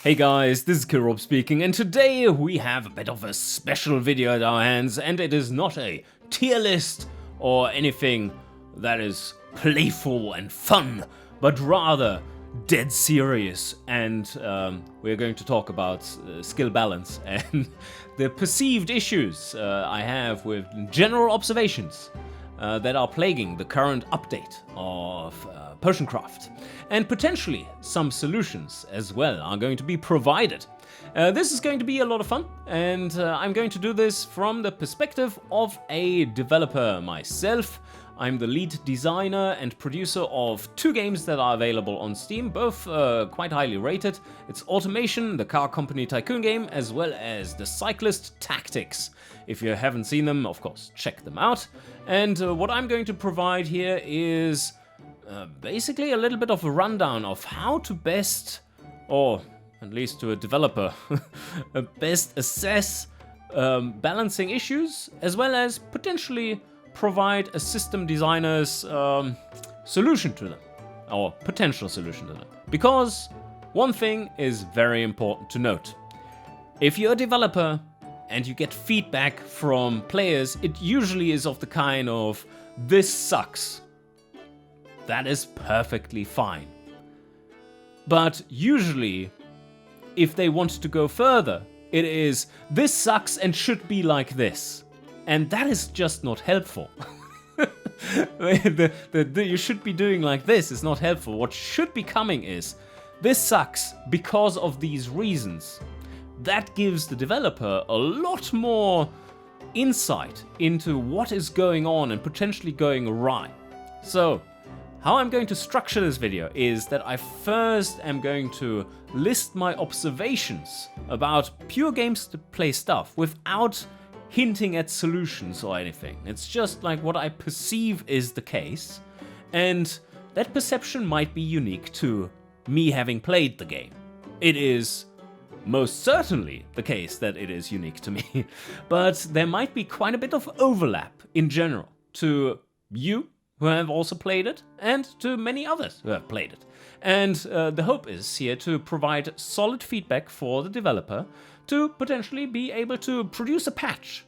Hey guys, this is Kirob speaking, and today we have a bit of a special video at our hands, and it is not a tier list or anything that is playful and fun, but rather dead serious, and we're going to talk about skill balance and the perceived issues I have with general observations that are plaguing the current update of Potioncraft. And potentially some solutions as well are going to be provided. This is going to be a lot of fun, and I'm going to do this from the perspective of a developer myself. I'm the lead designer and producer of two games that are available on Steam, both quite highly rated. It's Automation, the car company tycoon game, as well as the Cyclist Tactics. If you haven't seen them, of course, check them out. And what I'm going to provide here is basically a little bit of a rundown of how to best, or at least to a developer, best assess balancing issues, as well as potentially provide a system designer's solution to them, or potential solution to them. Because one thing is very important to note. If you're a developer and you get feedback from players, it usually is of the kind of, this sucks. That is perfectly fine. But usually, if they want to go further, it is, this sucks and should be like this. And that is just not helpful. You should be doing like this is not helpful. What should be coming is, this sucks because of these reasons. That gives the developer a lot more insight into what is going on and potentially going awry. So, how I'm going to structure this video is that I first am going to list my observations about pure games to play stuff without hinting at solutions or anything. It's just like what I perceive is the case, and that perception might be unique to me having played the game. It is most certainly the case that it is unique to me, but there might be quite a bit of overlap in general to you who have also played it, and to many others who have played it. And the hope is here to provide solid feedback for the developer to potentially be able to produce a patch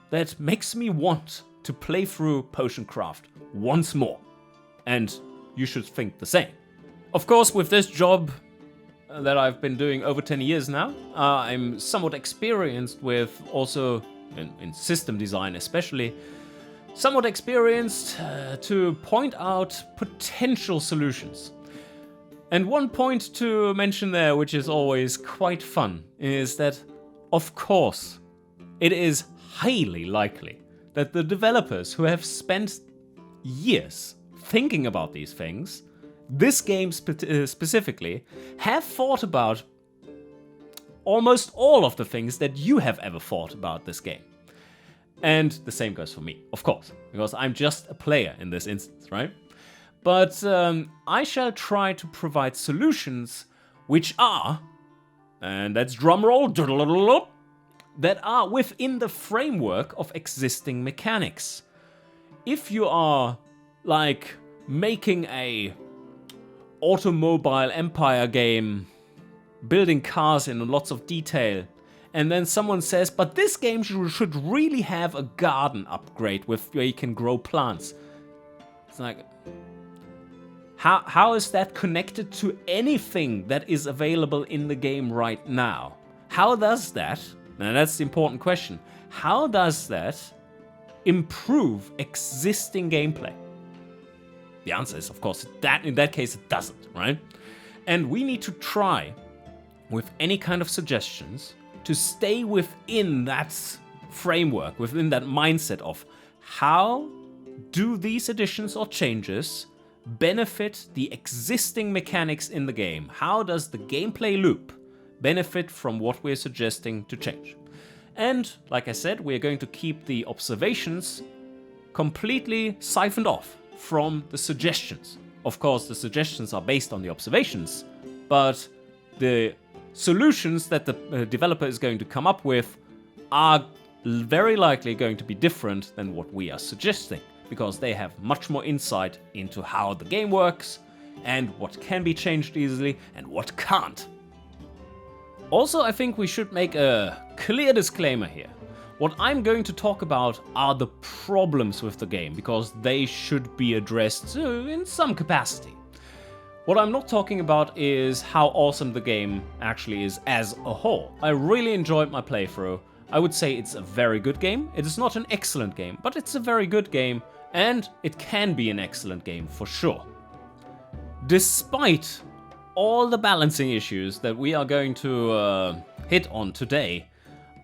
that makes me want to play through Potioncraft once more. And you should think the same. Of course, with this job that I've been doing over 10 years now, I'm somewhat experienced with also, in system design especially, somewhat experienced to point out potential solutions. And one point to mention there, which is always quite fun, is that, of course, it is highly likely that the developers who have spent years thinking about these things, this game specifically, have thought about almost all of the things that you have ever thought about this game. And the same goes for me, of course, because I'm just a player in this instance, right? But I shall try to provide solutions which are, and that's drumroll, that are within the framework of existing mechanics. If you are, like, making a automobile empire game, building cars in lots of detail, and then someone says, but this game should really have a garden upgrade where you can grow plants. It's like, how is that connected to anything that is available in the game right now? How does that, now that's the important question, how does that improve existing gameplay? The answer is, of course, that in that case it doesn't, right? And we need to try, with any kind of suggestions, to stay within that framework, within that mindset of how do these additions or changes benefit the existing mechanics in the game? How does the gameplay loop benefit from what we're suggesting to change? And like I said, we're going to keep the observations completely siphoned off from the suggestions. Of course, the suggestions are based on the observations, but the solutions that the developer is going to come up with are very likely going to be different than what we are suggesting, because they have much more insight into how the game works and what can be changed easily and what can't. Also, I think we should make a clear disclaimer here. What I'm going to talk about are the problems with the game, because they should be addressed in some capacity. What I'm not talking about is how awesome the game actually is as a whole. I really enjoyed my playthrough. I would say it's a very good game. It is not an excellent game, but it's a very good game, and it can be an excellent game for sure. Despite all the balancing issues that we are going to hit on today,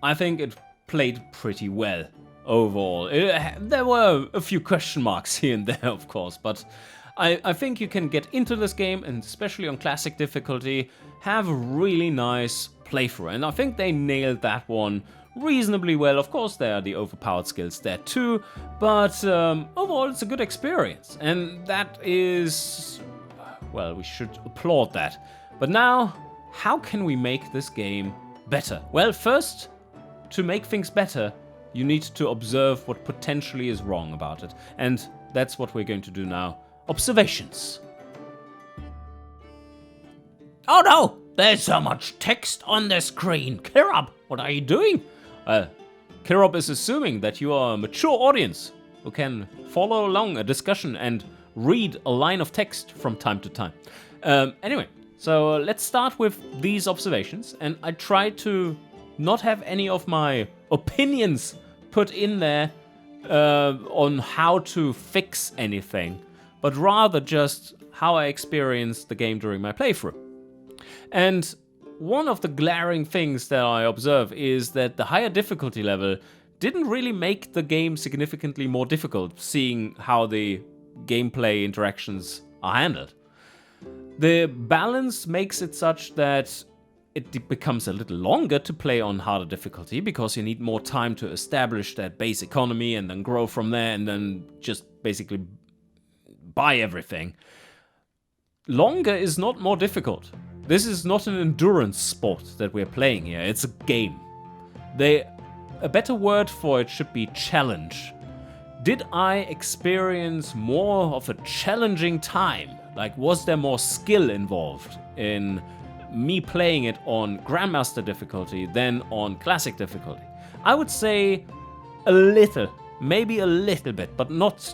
I think it played pretty well overall. There were a few question marks here and there, of course, but I think you can get into this game, and especially on classic difficulty, have a really nice playthrough. And I think they nailed that one reasonably well. Of course, there are the overpowered skills there too, but overall it's a good experience. And that is, well, we should applaud that. But now, how can we make this game better? Well, first, to make things better, you need to observe what potentially is wrong about it. And that's what we're going to do now. Observations. Oh no! There's so much text on the screen. Kirab, what are you doing? Kirab is assuming that you are a mature audience who can follow along a discussion and read a line of text from time to time. Anyway, so let's start with these observations. And I tried to not have any of my opinions put in there on how to fix anything, but rather just how I experienced the game during my playthrough. And one of the glaring things that I observe is that the higher difficulty level didn't really make the game significantly more difficult, seeing how the gameplay interactions are handled. The balance makes it such that it becomes a little longer to play on harder difficulty, because you need more time to establish that base economy and then grow from there and then just basically buy everything. Longer is not more difficult. This is not an endurance sport that we're playing here, it's a game. A better word for it should be challenge. Did I experience more of a challenging time? Like, was there more skill involved in me playing it on Grandmaster difficulty than on Classic difficulty? I would say a little, maybe a little bit, but not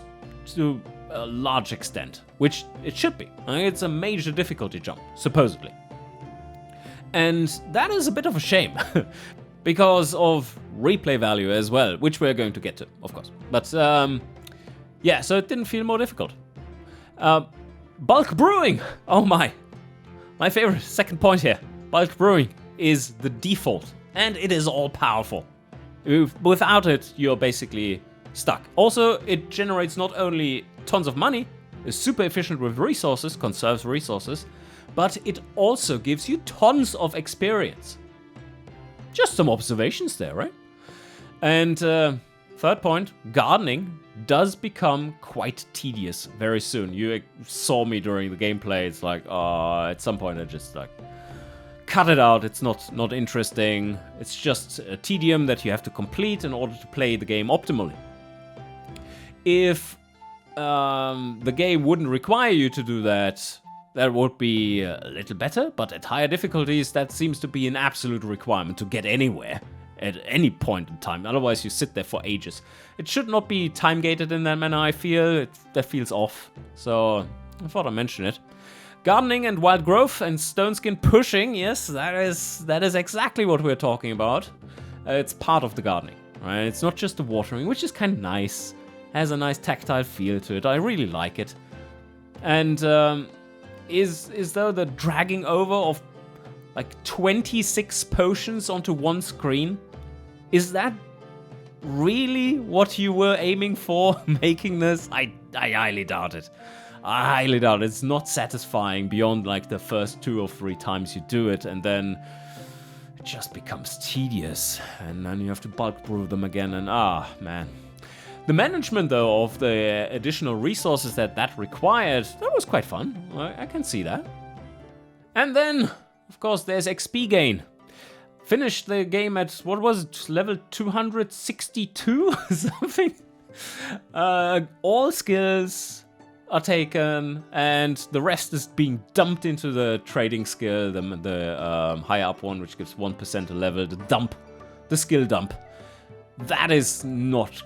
to a large extent, which it should be. It's a major difficulty jump, supposedly. And that is a bit of a shame, because of replay value as well, which we're going to get to, of course. But yeah, so it didn't feel more difficult. Bulk brewing! Oh my! My favorite second point here. Bulk brewing is the default, and it is all powerful. Without it, you're basically stuck. Also, it generates not only tons of money, is super efficient with resources, conserves resources, but it also gives you tons of experience. Just some observations there, right? And third point, gardening does become quite tedious very soon. You saw me during the gameplay. It's like, at some point I just like cut it out. It's not interesting. It's just a tedium that you have to complete in order to play the game optimally. If the game wouldn't require you to do that, that would be a little better, but at higher difficulties, that seems to be an absolute requirement to get anywhere at any point in time. Otherwise, you sit there for ages. It should not be time-gated in that manner, I feel. That feels off. So I thought I'd mention it. Gardening and wild growth and stone skin pushing, yes, that is exactly what we're talking about. It's part of the gardening, right? It's not just the watering, which is kind of nice. Has a nice tactile feel to it. I really like it. And is though the dragging over of like 26 potions onto one screen, is that really what you were aiming for making this? I highly doubt it. I highly doubt it. It's not satisfying beyond like the first 2 or 3 times you do it, and then it just becomes tedious, and then you have to bulk brew them again, and man. The management, though, of the additional resources that required, that was quite fun. I can see that. And then, of course, there's XP gain. Finished the game at, what was it, level 262 or something? All skills, are taken, and the rest is being dumped into the trading skill, the higher up one, which gives 1% a level, the skill dump. That is not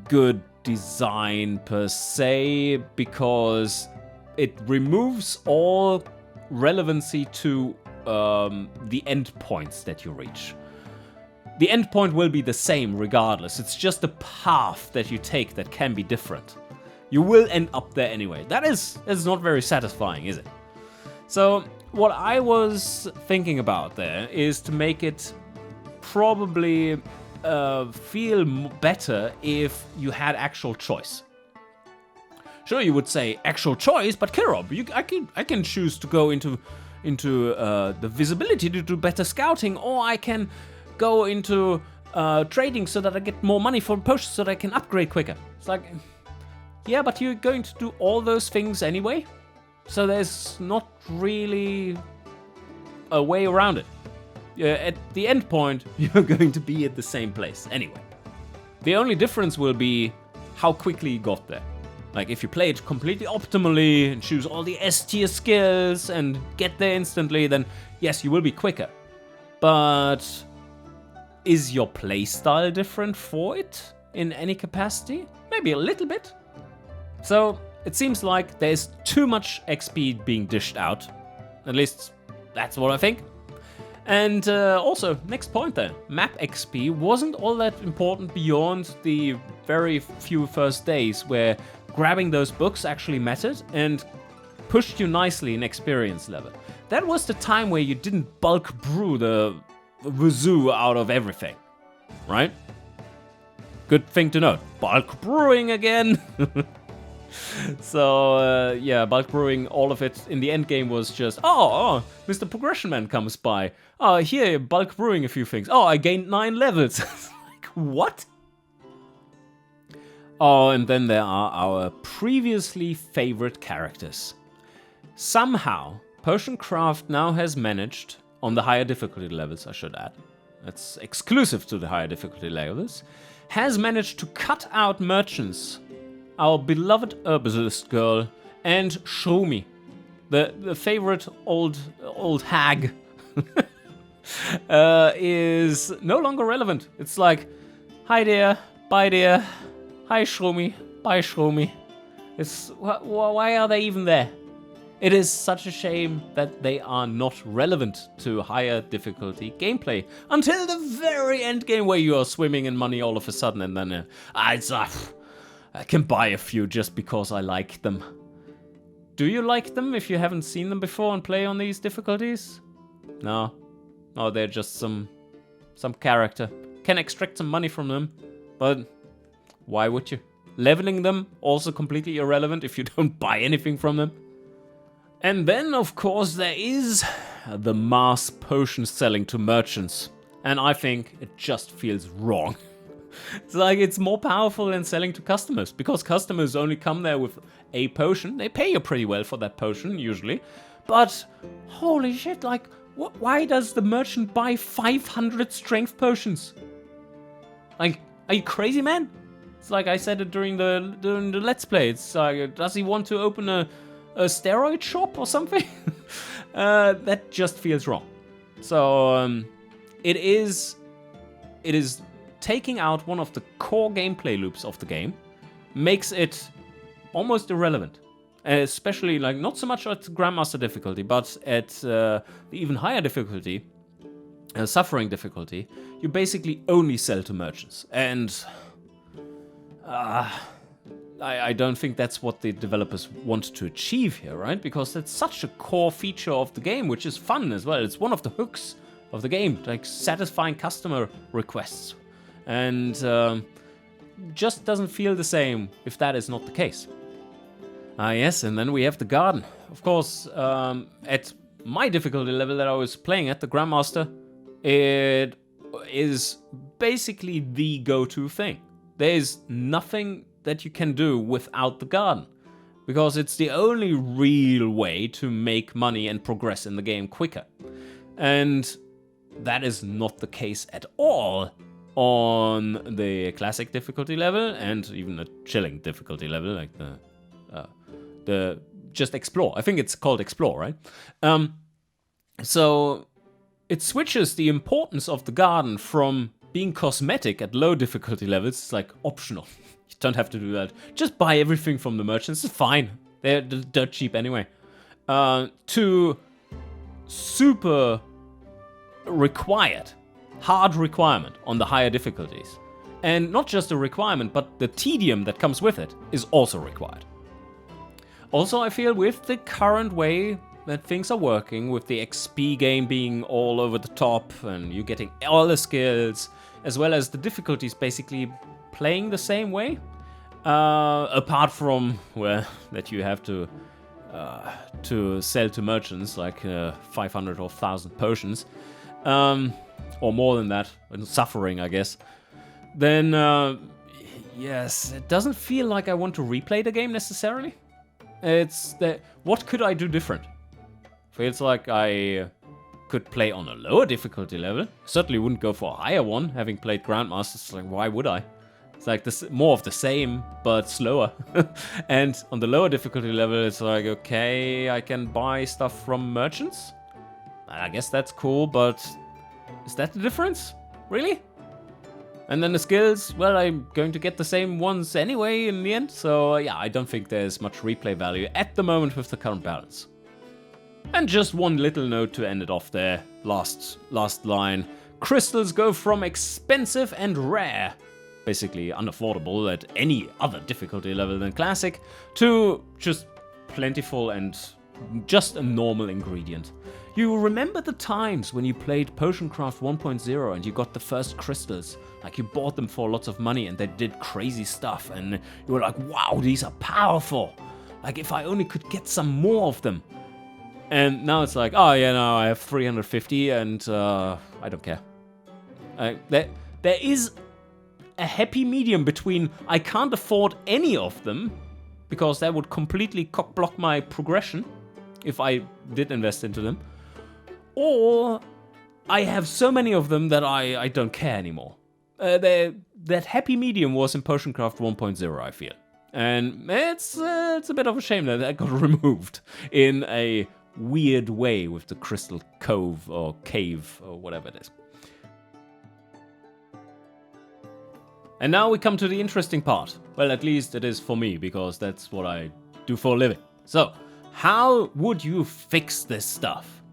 good design per se, because it removes all relevancy to the endpoints that you reach. The endpoint will be the same regardless. It's just the path that you take that can be different. You will end up there anyway. That is not very satisfying, is it? So what I was thinking about there is to make it probably feel better if you had actual choice. Sure, you would say actual choice, but Kirob, I can choose to go into the visibility to do better scouting, or I can go into trading so that I get more money for potions so that I can upgrade quicker. It's like, yeah, but you're going to do all those things anyway, so there's not really a way around it. At the end point, you're going to be at the same place anyway. The only difference will be how quickly you got there. Like, if you play it completely optimally and choose all the S tier skills and get there instantly, then yes, you will be quicker. But is your playstyle different for it in any capacity? Maybe a little bit. So it seems like there's too much XP being dished out. At least that's what I think. And also, next point then, map XP wasn't all that important beyond the very few first days where grabbing those books actually mattered and pushed you nicely in experience level. That was the time where you didn't bulk brew the wazoo out of everything, right? Good thing to know. Bulk brewing again! So, yeah, bulk brewing, all of it in the end game was just, oh, Mr. Progression Man comes by. Oh, here, bulk brewing a few things. Oh, I gained 9 levels. Like, what? Oh, and then there are our previously favorite characters. Somehow, Potioncraft now has managed, on the higher difficulty levels, I should add, that's exclusive to the higher difficulty levels, has managed to cut out merchants, our beloved herbalist girl, and Shroomy, the favorite old hag, is no longer relevant. It's like, hi dear, bye dear, hi Shroomy, bye Shroomy. It's why are they even there? It is such a shame that they are not relevant to higher difficulty gameplay until the very end game where you are swimming in money all of a sudden, and then I can buy a few just because I like them. Do you like them if you haven't seen them before and play on these difficulties? No. Oh, they're just some character. Can extract some money from them, but why would you? Leveling them, also completely irrelevant if you don't buy anything from them. And then, of course, there is the mass potion selling to merchants. And I think it just feels wrong. It's like it's more powerful than selling to customers, because customers only come there with a potion. They pay you pretty well for that potion, usually. But, holy shit, like, why does the merchant buy 500 strength potions? Like, are you crazy, man? It's like I said it during the Let's Play. It's like, does he want to open a steroid shop or something? That just feels wrong. So, it is taking out one of the core gameplay loops of the game, makes it almost irrelevant. Especially, like, not so much at Grandmaster difficulty, but at the even higher difficulty, Suffering difficulty, you basically only sell to merchants. And I don't think that's what the developers want to achieve here, right? Because that's such a core feature of the game, which is fun as well. It's one of the hooks of the game, like satisfying customer requests. And just doesn't feel the same if that is not the case. Yes, and then we have the garden. Of course, at my difficulty level that I was playing at, the Grandmaster, it is basically the go-to thing. There's nothing that you can do without the garden, because it's the only real way to make money and progress in the game quicker. And that is not the case at all on the classic difficulty level, and even a chilling difficulty level, like the just explore. I think it's called explore, right? So it switches the importance of the garden from being cosmetic at low difficulty levels. It's like optional. You don't have to do that. Just buy everything from the merchants. It's fine. They're dirt cheap anyway. To super required, hard requirement on the higher difficulties. And not just a requirement, but the tedium that comes with it is also required. Also, I feel with the current way that things are working, with the XP game being all over the top and you getting all the skills, as well as the difficulties basically playing the same way, apart from, well, that you have to sell to merchants like 500 or 1,000 potions, or more than that, and suffering, I guess, then yes, it doesn't feel like I want to replay the game necessarily. It's that, what could I do different? Feels like I could play on a lower difficulty level. Certainly wouldn't go for a higher one, having played Grandmasters. Like, why would I? It's like this, more of the same, but slower. And on the lower difficulty level, it's like, okay, I can buy stuff from merchants. I guess that's cool, but is that the difference? Really? And then the skills, well, I'm going to get the same ones anyway in the end. So yeah, I don't think there's much replay value at the moment with the current balance. And just one little note to end it off there. Last line. Crystals go from expensive and rare, basically unaffordable at any other difficulty level than classic, to just plentiful and just a normal ingredient. You remember the times when you played Potioncraft 1.0 and you got the first crystals, like you bought them for lots of money and they did crazy stuff and you were like, wow, these are powerful. Like if I only could get some more of them. And now it's like, oh yeah, no, I have 350 and I don't care. There is a happy medium between I can't afford any of them because that would completely cock-block my progression if I did invest into them, or I have so many of them that I don't care anymore. That happy medium was in Potioncraft 1.0, I feel. And it's a bit of a shame that got removed in a weird way with the Crystal Cove or Cave or whatever it is. And now we come to the interesting part. Well, at least it is for me, because that's what I do for a living. So, how would you fix this stuff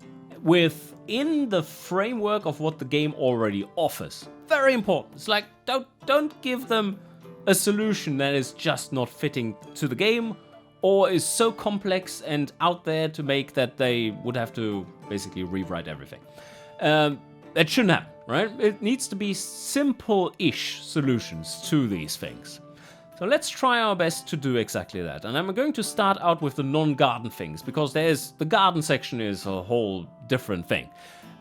within the framework of what the game already offers? Very important. It's like, don't give them a solution that is just not fitting to the game, or is so complex and out there to make that they would have to basically rewrite everything. That shouldn't happen, right? It needs to be simple-ish solutions to these things. So let's try our best to do exactly that. And I'm going to start out with the non-garden things, because the garden section is a whole different thing.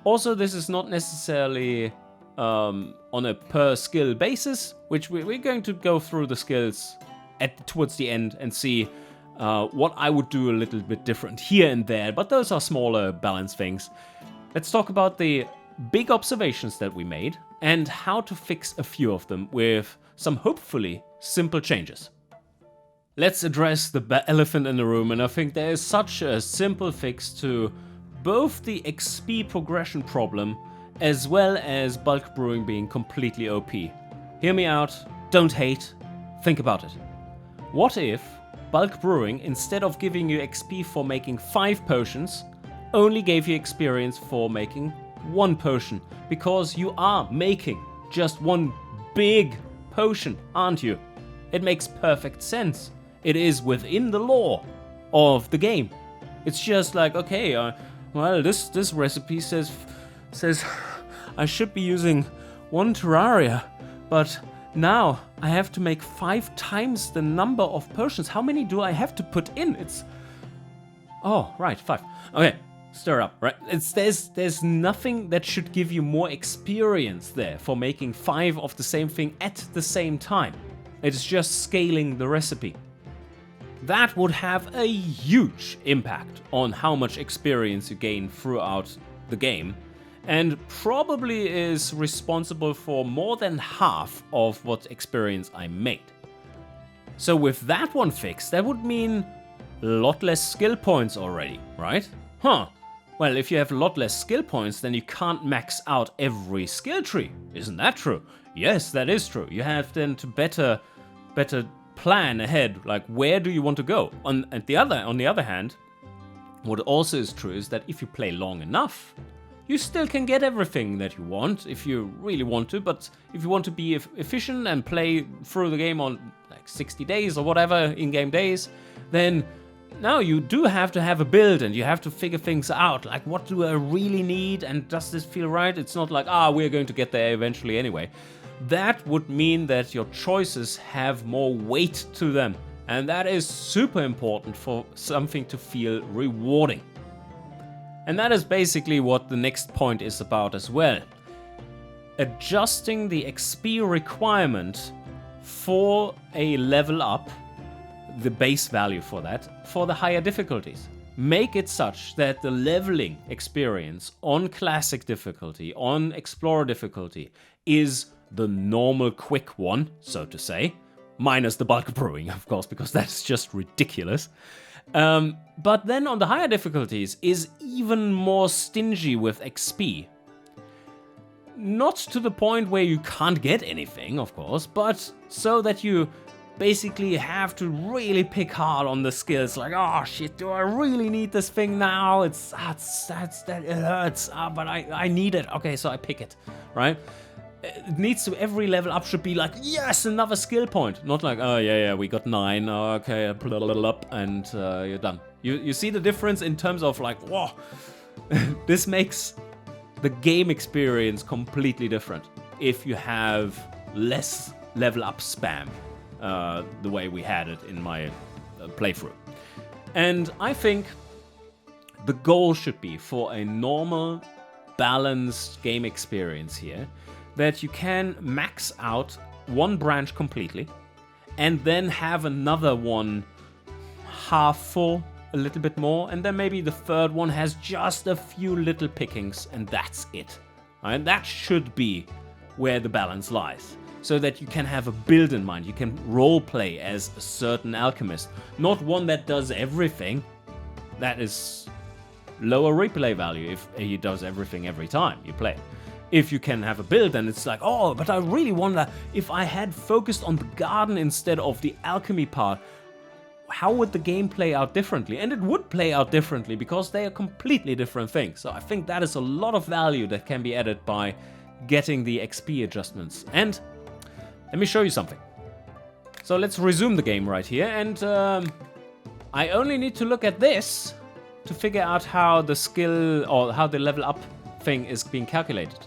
Also, this is not necessarily on a per skill basis, which we're going to go through the skills towards the end and see what I would do a little bit different here and there, but those are smaller balance things. Let's talk about the big observations that we made and how to fix a few of them with some hopefully simple changes. Let's address the elephant in the room, and I think there is such a simple fix to both the XP progression problem as well as bulk brewing being completely OP. Hear me out, don't hate, think about it. What if bulk brewing, instead of giving you XP for making 5 potions, only gave you experience for making 1 potion? Because you are making just one big potion, aren't you? It makes perfect sense. It is within the lore of the game. It's just like, okay, well, this recipe says I should be using 1 terraria, but now I have to make 5 times the number of potions. How many do I have to put in? Oh, right, 5. Okay, stir up, right? There's nothing that should give you more experience there for making 5 of the same thing at the same time. It's just scaling the recipe. That would have a huge impact on how much experience you gain throughout the game, and probably is responsible for more than half of what experience I made. So with that one fixed, that would mean a lot less skill points already, right? Huh. Well, if you have a lot less skill points, then you can't max out every skill tree. Isn't that true? Yes, that is true. You have then to better plan ahead, like where do you want to go? On the other hand, what also is true is that if you play long enough, you still can get everything that you want if you really want to, but if you want to be efficient and play through the game on like 60 days or whatever in-game days, then now you do have to have a build and you have to figure things out, like what do I really need and does this feel right? It's not like, we're going to get there eventually anyway. That would mean that your choices have more weight to them, and that is super important for something to feel rewarding. And that is basically what the next point is about as well. Adjusting the XP requirement for a level up, the base value for that, for the higher difficulties. Make it such that the leveling experience on classic difficulty, on explorer difficulty, is the normal quick one, so to say, minus the bulk brewing, of course, because that's just ridiculous. But then on the higher difficulties is even more stingy with XP. Not to the point where you can't get anything, of course, but so that you basically have to really pick hard on the skills. Like, oh shit, do I really need this thing now? It hurts, but I need it. Okay, so I pick it, right? It needs to, every level up should be like, yes, another skill point. Not like, oh yeah, we got 9, okay, and you're done. You see the difference in terms of like, whoa, this makes the game experience completely different if you have less level up spam, the way we had it in my playthrough. And I think the goal should be for a normal, balanced game experience here, that you can max out one branch completely and then have another one half full, a little bit more, and then maybe the third one has just a few little pickings and that's it. And that should be where the balance lies, so that you can have a build in mind. You can roleplay as a certain alchemist, not one that does everything. That is lower replay value if he does everything every time you play. If you can have a build and it's like, oh, but I really wonder if I had focused on the garden instead of the alchemy part, how would the game play out differently? And it would play out differently because they are completely different things. So I think that is a lot of value that can be added by getting the XP adjustments. And let me show you something. So let's resume the game right here. And I only need to look at this to figure out how the skill or how the level up thing is being calculated.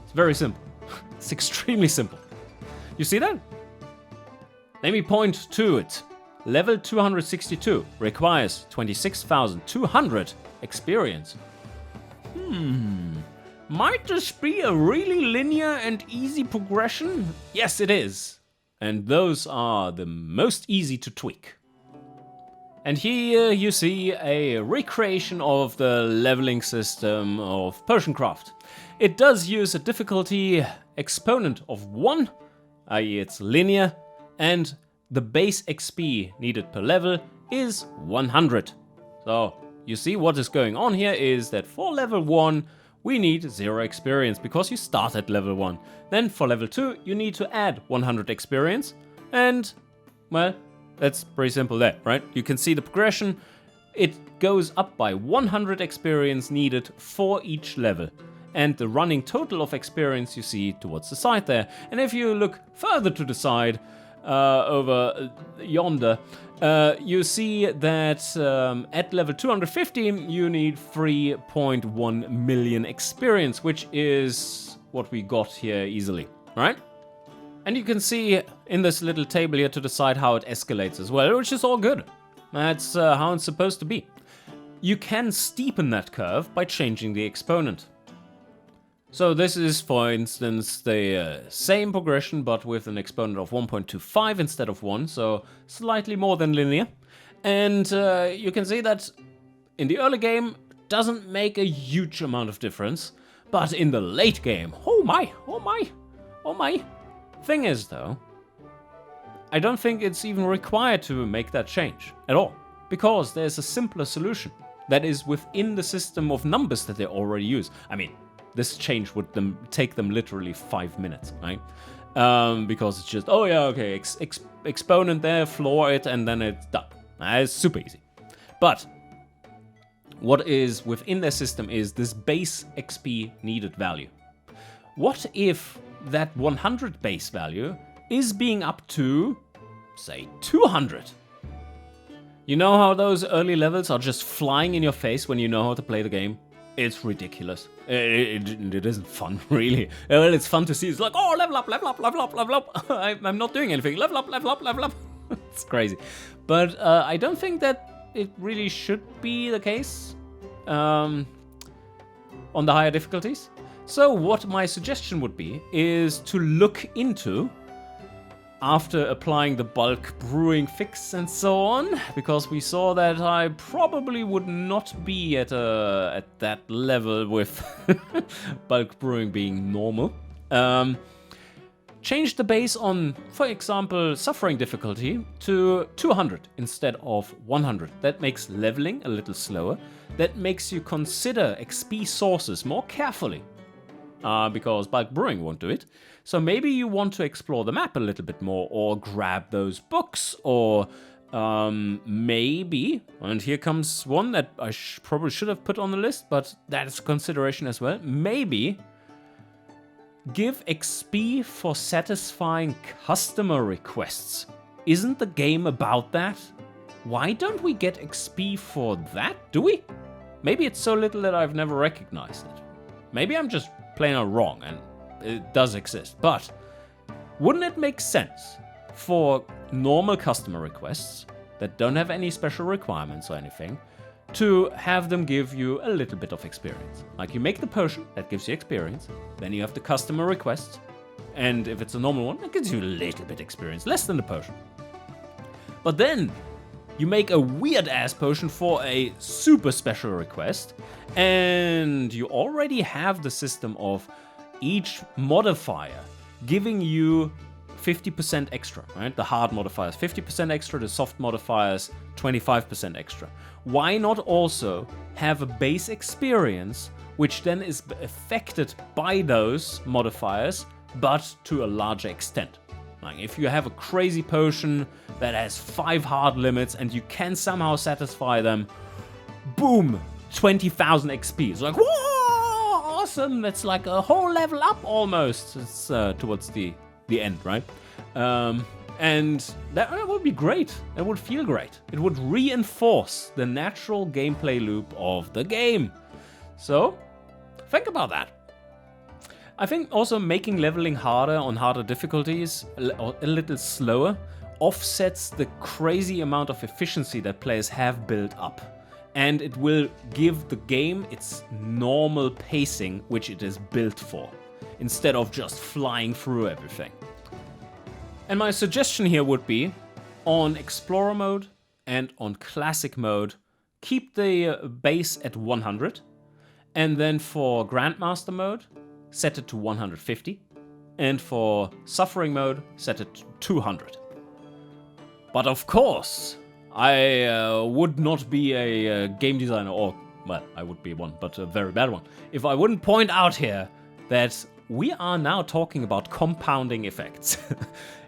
It's very simple. It's extremely simple. You see that? Let me point to it. Level 262 requires 26,200 experience. Might this be a really linear and easy progression? Yes, it is. And those are the most easy to tweak. And here you see a recreation of the leveling system of Potioncraft. It does use a difficulty exponent of 1, i.e. it's linear, and the base XP needed per level is 100. So you see what is going on here is that for level 1 we need 0 experience because you start at level 1. Then for level 2 you need to add 100 experience, and well, that's pretty simple there, right? You can see the progression. It goes up by 100 experience needed for each level. And the running total of experience you see towards the side there. And if you look further to the side, over yonder, you see that at level 250 you need 3.1 million experience, which is what we got here easily, right? And you can see in this little table here to the side how it escalates as well, which is all good. That's how it's supposed to be. You can steepen that curve by changing the exponent. So this is, for instance, the same progression, but with an exponent of 1.25 instead of 1, so slightly more than linear. And you can see that in the early game, doesn't make a huge amount of difference, but in the late game, oh my. Thing is, though, I don't think it's even required to make that change at all. because there's a simpler solution that is within the system of numbers that they already use. I mean, this change would take them literally 5 minutes, right? Because it's just, oh yeah, okay, exponent there, floor it, and then it's done. It's super easy. But what is within their system is this base XP needed value. What if that 100 base value is being up to, say, 200? You know how those early levels are just flying in your face when you know how to play the game? It's ridiculous. It isn't fun, really. Well, it's fun to see. It's like, oh, level up, level up, level up, level up. I'm not doing anything. Level up, level up, level up. It's crazy. But I don't think that it really should be the case on the higher difficulties. So what my suggestion would be is to look into, after applying the bulk brewing fix and so on, because we saw that I probably would not be at that level with bulk brewing being normal. Change the base on, for example, suffering difficulty to 200 instead of 100. That makes leveling a little slower. That makes you consider XP sources more carefully. Because bulk brewing won't do it. So maybe you want to explore the map a little bit more, or grab those books, or maybe, and here comes one that I probably should have put on the list, but that is a consideration as well, maybe give XP for satisfying customer requests. Isn't the game about that? Why don't we get XP for that, do we? Maybe it's so little that I've never recognized it. Maybe I'm just plain out wrong, and it does exist. But wouldn't it make sense for normal customer requests that don't have any special requirements or anything to have them give you a little bit of experience? Like, you make the potion, that gives you experience, then you have the customer request, and if it's a normal one, that gives you a little bit experience, less than the potion. But then you make a weird-ass potion for a super special request, and you already have the system of each modifier giving you 50% extra, right? The hard modifiers 50% extra, the soft modifiers 25% extra. Why not also have a base experience which then is affected by those modifiers, but to a larger extent? Like, if you have a crazy potion that has 5 hard limits and you can somehow satisfy them, boom, 20,000 XP. It's like, whoa, awesome! That's like a whole level up almost. It's towards the end, right? And that would be great. It would feel great. It would reinforce the natural gameplay loop of the game. So, think about that. I think also making leveling harder on harder difficulties, a little slower, offsets the crazy amount of efficiency that players have built up. And it will give the game its normal pacing, which it is built for, instead of just flying through everything. And my suggestion here would be, on Explorer mode and on Classic mode, keep the base at 100, and then for Grandmaster mode, set it to 150, and for Suffering mode, set it to 200. But of course, I would not be a game designer, or, well, I would be one, but a very bad one, if I wouldn't point out here that we are now talking about compounding effects.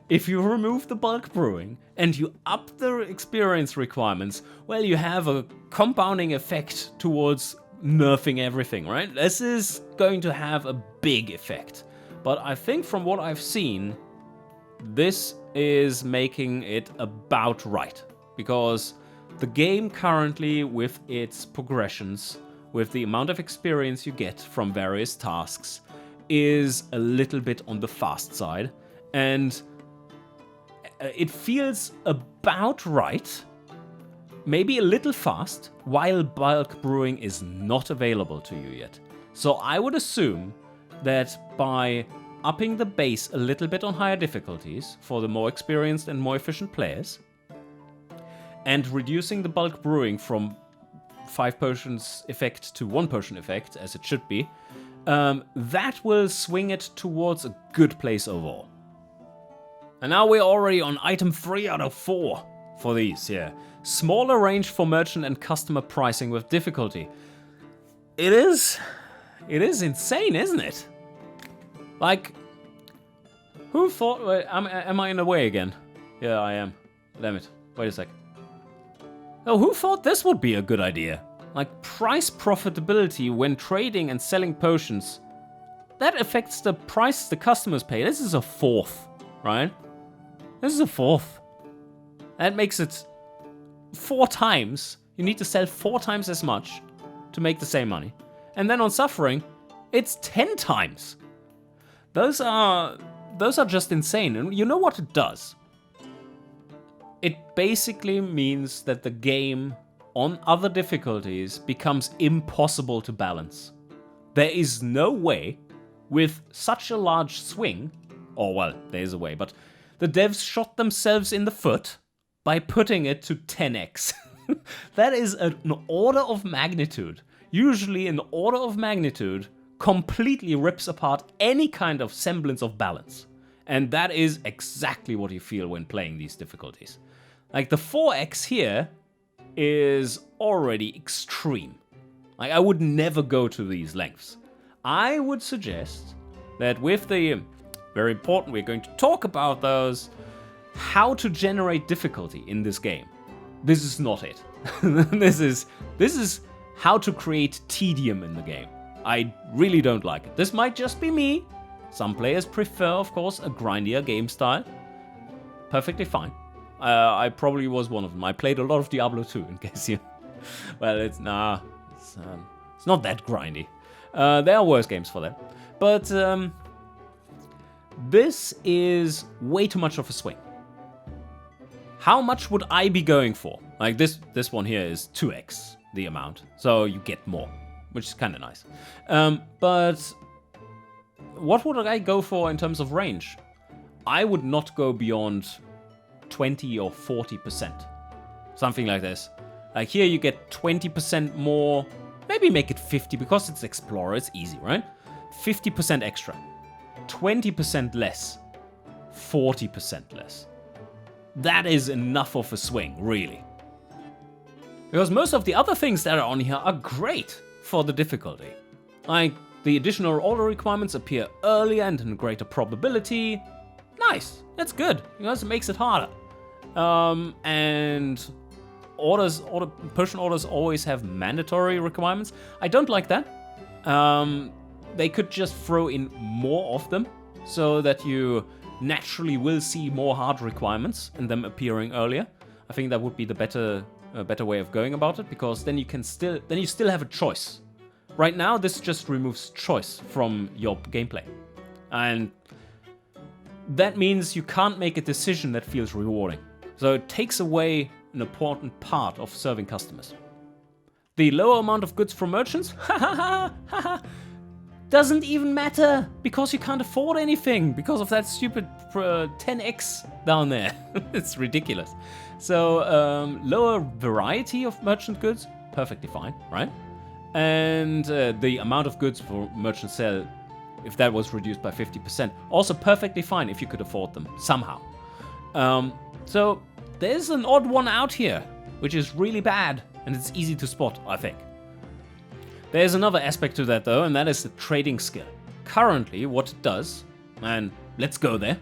If you remove the bulk brewing and you up the experience requirements, well, you have a compounding effect towards nerfing everything, right? This is going to have a big effect. But I think from what I've seen, this is making it about right. Because the game currently, with its progressions, with the amount of experience you get from various tasks, is a little bit on the fast side. And it feels about right, maybe a little fast, while bulk brewing is not available to you yet. So I would assume that by upping the base a little bit on higher difficulties for the more experienced and more efficient players, and reducing the bulk brewing from 5 potions effect to 1 potion effect, as it should be, that will swing it towards a good place overall. And now we're already on item 3 out of 4. for these, yeah. Smaller range for merchant and customer pricing with difficulty. It is insane, isn't it? Like, who thought... Wait, am I in the way again? Yeah, I am. Damn it. Wait a sec. Oh, who thought this would be a good idea? Like, price profitability when trading and selling potions. That affects the price the customers pay. This is a fourth, right? This is a fourth. That makes it 4 times. You need to sell 4 times as much to make the same money. And then on suffering, it's 10 times. Those are just insane. And you know what it does? It basically means that the game on other difficulties becomes impossible to balance. There is no way with such a large swing, or well, there is a way, but the devs shot themselves in the foot by putting it to 10x. That is an order of magnitude. Usually an order of magnitude completely rips apart any kind of semblance of balance. And that is exactly what you feel when playing these difficulties. Like the 4x here is already extreme. Like I would never go to these lengths. I would suggest that with the, very important, we're going to talk about those, how to generate difficulty in this game. This is not it. This is how to create tedium in the game. I really don't like it. This might just be me. Some players prefer, of course, a grindier game style. Perfectly fine. I probably was one of them. I played a lot of Diablo 2, in case you... Well, it's not that grindy. There are worse games for that. But this is way too much of a swing. How much would I be going for? Like this one here is 2x the amount, so you get more, which is kind of nice. But what would I go for in terms of range? I would not go beyond 20 or 40%. Something like this. Like here you get 20% more, maybe make it 50 because it's Explorer, it's easy, right? 50% extra, 20% less, 40% less. That is enough of a swing, really. Because most of the other things that are on here are great for the difficulty. Like the additional order requirements appear earlier and in greater probability. Nice, that's good, because it makes it harder. And potion orders always have mandatory requirements. I don't like that. They could just throw in more of them so that you naturally will see more hard requirements and them appearing earlier. I think that would be the better way of going about it, because then you still have a choice. Right now, this just removes choice from your gameplay, and that means you can't make a decision that feels rewarding. So it takes away an important part of serving customers. The lower amount of goods from merchants, doesn't even matter, because you can't afford anything because of that stupid 10x down there. It's ridiculous. So lower variety of merchant goods, perfectly fine, right? And the amount of goods for merchant sale, if that was reduced by 50%, also perfectly fine if you could afford them somehow. So there's an odd one out here, which is really bad, and it's easy to spot, I think. There's another aspect to that though, and that is the trading skill. Currently what it does, and let's go there.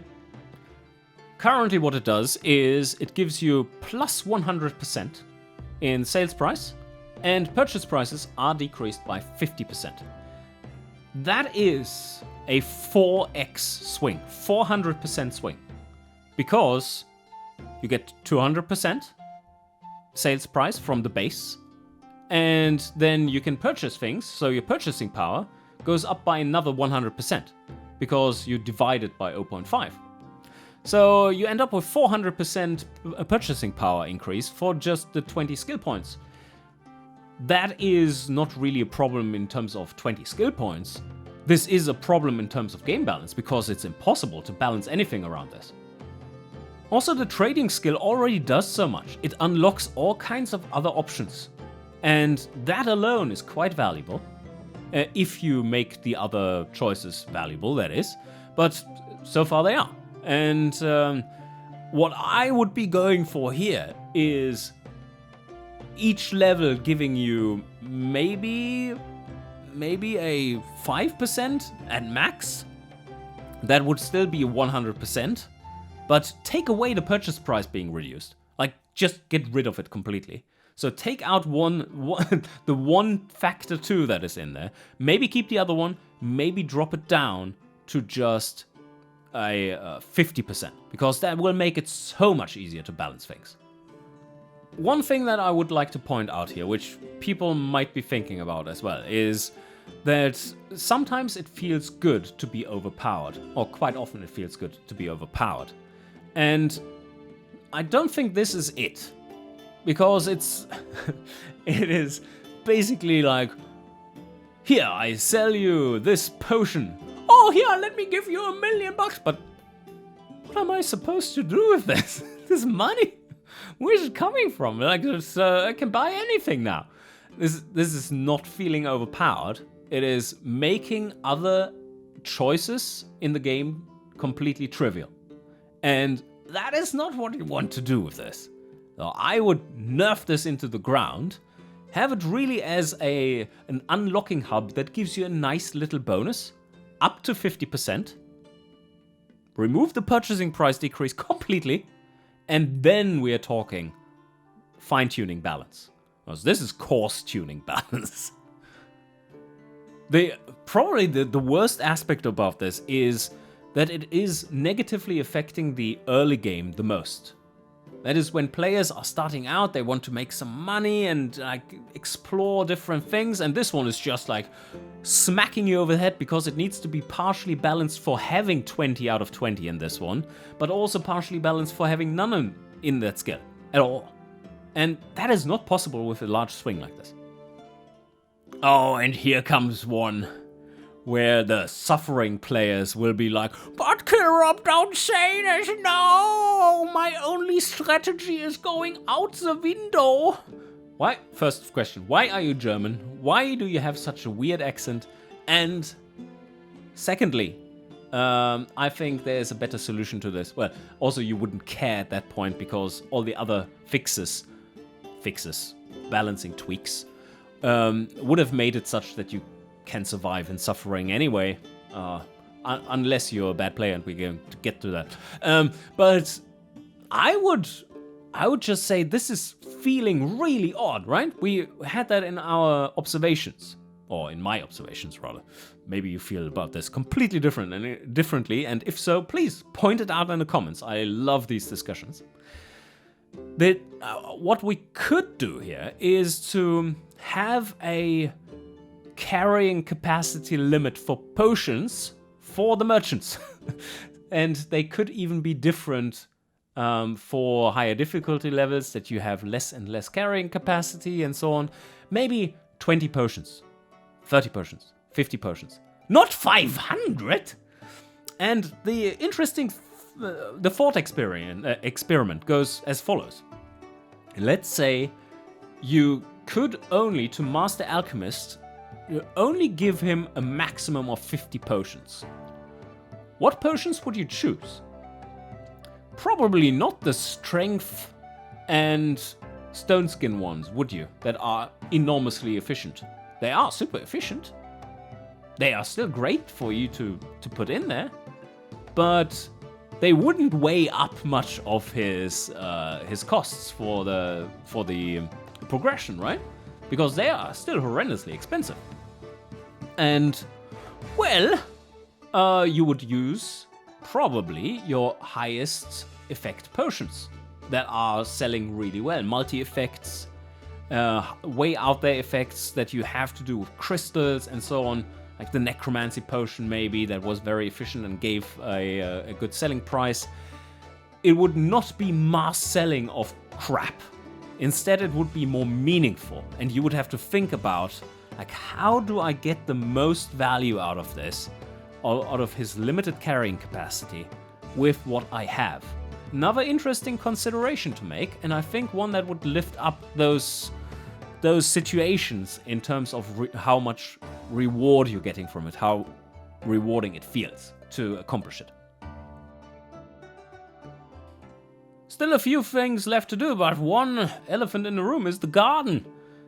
Currently what it does is it gives you plus 100% in sales price, and purchase prices are decreased by 50%. That is a 4x swing, 400% swing, because you get 200% sales price from the base, and then you can purchase things, so your purchasing power goes up by another 100%, because you divide it by 0.5. So you end up with 400% purchasing power increase for just the 20 skill points. That is not really a problem in terms of 20 skill points. This is a problem in terms of game balance, because it's impossible to balance anything around this. Also, the trading skill already does so much. It unlocks all kinds of other options. And that alone is quite valuable, if you make the other choices valuable, that is. But so far they are. And what I would be going for here is each level giving you maybe a 5% at max. That would still be 100%, but take away the purchase price being reduced. Like, just get rid of it completely. So take out the one factor 2 that is in there. Maybe keep the other one. Maybe drop it down to just a 50%, because that will make it so much easier to balance things. One thing that I would like to point out here, which people might be thinking about as well, is that sometimes it feels good to be overpowered, or quite often it feels good to be overpowered. And I don't think this is it, because it is basically like, here, I sell you this potion. Oh, here, let me give you $1 million. But what am I supposed to do with this? This money? Where's it coming from? Like, I can buy anything now. This is not feeling overpowered. It is making other choices in the game completely trivial. And that is not what you want to do with this. So I would nerf this into the ground. Have it really as an unlocking hub that gives you a nice little bonus, up to 50%. Remove the purchasing price decrease completely, and then we are talking fine-tuning balance. Because this is course tuning balance. Probably the worst aspect about this is that it is negatively affecting the early game the most. That is, when players are starting out, they want to make some money and explore different things, and this one is just like smacking you over the head because it needs to be partially balanced for having 20 out of 20 in this one, but also partially balanced for having none in that skill at all. And that is not possible with a large swing like this. Oh, and here comes one where the suffering players will be like, but Kirop, don't say this, no! My only strategy is going out the window. Why? First question, why are you German? Why do you have such a weird accent? And secondly, I think there's a better solution to this. Well, also you wouldn't care at that point because all the other fixes, balancing tweaks, would have made it such that you can survive in suffering anyway, unless you're a bad player, and we're going to get to that. But I would just say this is feeling really odd, right? We had that in our observations, or in my observations rather. Maybe you feel about this completely differently, and if so, please point it out in the comments. I love these discussions. What we could do here is to have a carrying capacity limit for potions for the merchants. And they could even be different for higher difficulty levels, that you have less and less carrying capacity and so on. Maybe 20 potions, 30 potions, 50 potions, not 500. And the interesting the thought experiment goes as follows. Let's say you could only, to Master Alchemist, you only give him a maximum of 50 potions. What potions would you choose? Probably not the strength and stone skin ones, would you? That are enormously efficient. They are super efficient. They are still great for you to put in there, but they wouldn't weigh up much of his costs for the progression, right? Because they are still horrendously expensive. And, well, you would use probably your highest effect potions that are selling really well. Multi-effects, way out there effects that you have to do with crystals and so on. Like the necromancy potion maybe, that was very efficient and gave a good selling price. It would not be mass selling of crap. Instead, it would be more meaningful, and you would have to think about, like, how do I get the most value out of this, out of his limited carrying capacity, with what I have? Another interesting consideration to make, and I think one that would lift up those situations in terms of how much reward you're getting from it, how rewarding it feels to accomplish it. still a few things left to do, but one elephant in the room is the garden.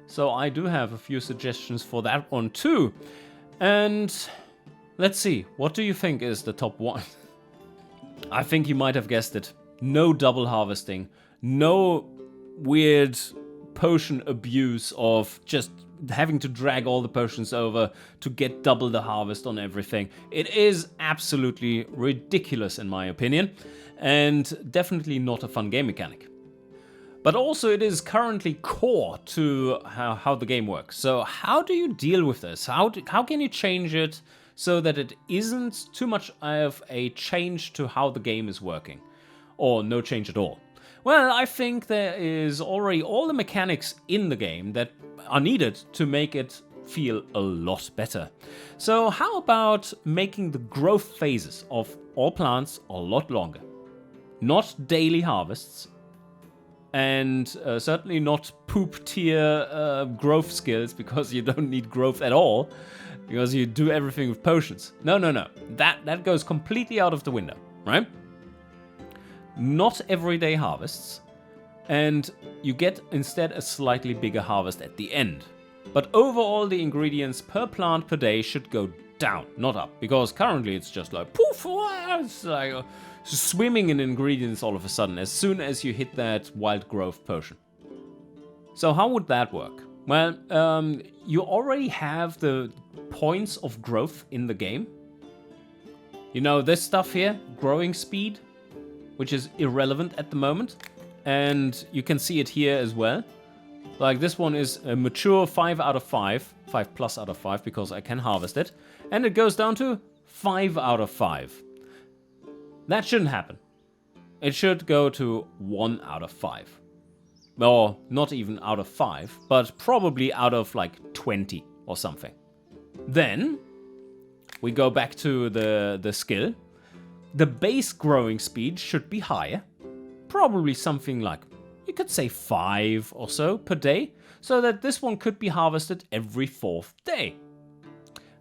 So I do have a few suggestions for that one too. And let's see, what do you think is the top one? I think you might have guessed it. No double harvesting. No weird potion abuse of just having to drag all the potions over to get double the harvest on everything. It is absolutely ridiculous in my opinion, and definitely not a fun game mechanic. But also it is currently core to how the game works. So how do you deal with this? How can you change it so that it isn't too much of a change to how the game is working? Or no change at all? Well, I think there is already all the mechanics in the game that are needed to make it feel a lot better. So how about making the growth phases of all plants a lot longer? Not daily harvests, and certainly not poop tier growth skills, because you don't need growth at all, because you do everything with potions. No. That goes completely out of the window, right? Not everyday harvests, and you get instead a slightly bigger harvest at the end. But overall, the ingredients per plant per day should go down, not up, because currently it's just like poof, it's like swimming in ingredients all of a sudden as soon as you hit that wild growth potion. So how would that work? Well, you already have the points of growth in the game. You know, this stuff here, growing speed, which is irrelevant at the moment. And you can see it here as well. Like this one is a mature 5 out of 5. 5 plus out of 5 because I can harvest it. And it goes down to 5 out of 5. That shouldn't happen. It should go to 1 out of 5. Or not even out of 5, but probably out of like 20 or something. Then we go back to the skill. The base growing speed should be higher. Probably something like, you could say 5 or so per day, so that this one could be harvested every 4th day.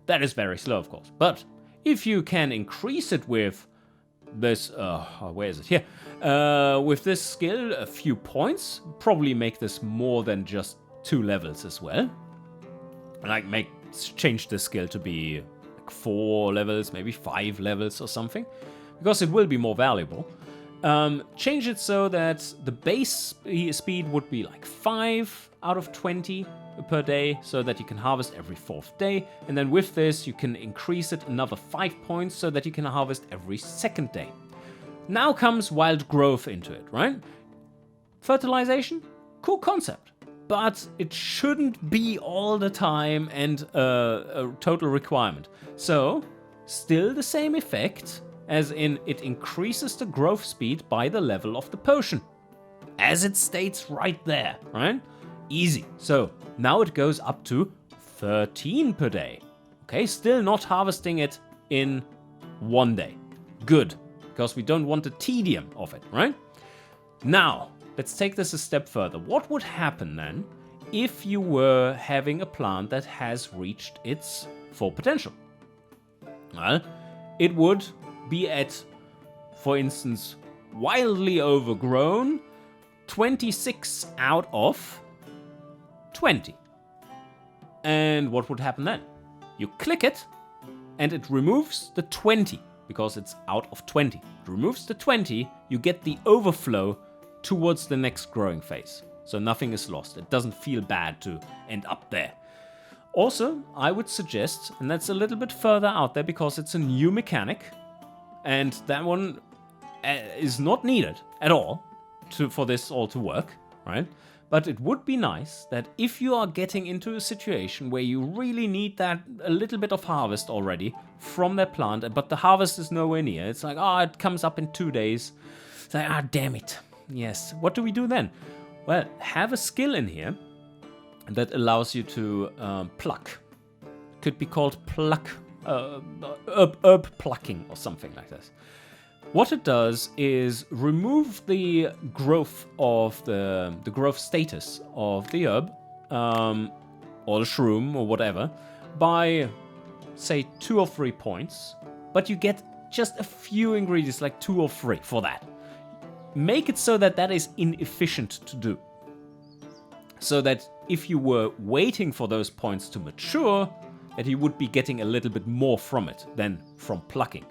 That is very slow, of course. But if you can increase it with this, where is it? Here. With this skill, a few points, probably make this more than just 2 levels as well. Like change the skill to be like 4 levels, maybe 5 levels or something, because it will be more valuable. Change it so that the base speed would be like 5 out of 20 per day, so that you can harvest every 4th day. And then with this, you can increase it another 5 points so that you can harvest every 2nd day. Now comes wild growth into it, right? Fertilization, cool concept, but it shouldn't be all the time and a total requirement. So, still the same effect, as in it increases the growth speed by the level of the potion. As it states right there, right? Easy. So now it goes up to 13 per day. Okay, still not harvesting it in 1 day. Good, because we don't want the tedium of it, right? Now, let's take this a step further. What would happen then if you were having a plant that has reached its full potential? Well, it would be at, for instance, wildly overgrown 26 out of 20. And what would happen then? You click it and it removes the 20 because it's out of 20. It removes the 20, you get the overflow towards the next growing phase. So nothing is lost. It doesn't feel bad to end up there. Also, I would suggest, and that's a little bit further out there because it's a new mechanic, and that one is not needed at all for this all to work, right? But it would be nice that if you are getting into a situation where you really need that a little bit of harvest already from that plant, but the harvest is nowhere near. It's like, it comes up in 2 days. It's like, damn it. Yes. What do we do then? Well, have a skill in here that allows you to pluck. Could be called pluck. Herb plucking or something like this. What it does is remove the growth of the growth status of the herb or the shroom or whatever by, say, 2 or 3 points, but you get just a few ingredients, like 2 or 3 for that. make it so that that is inefficient to do. So that if you were waiting for those points to mature, that you would be getting a little bit more from it than from plucking.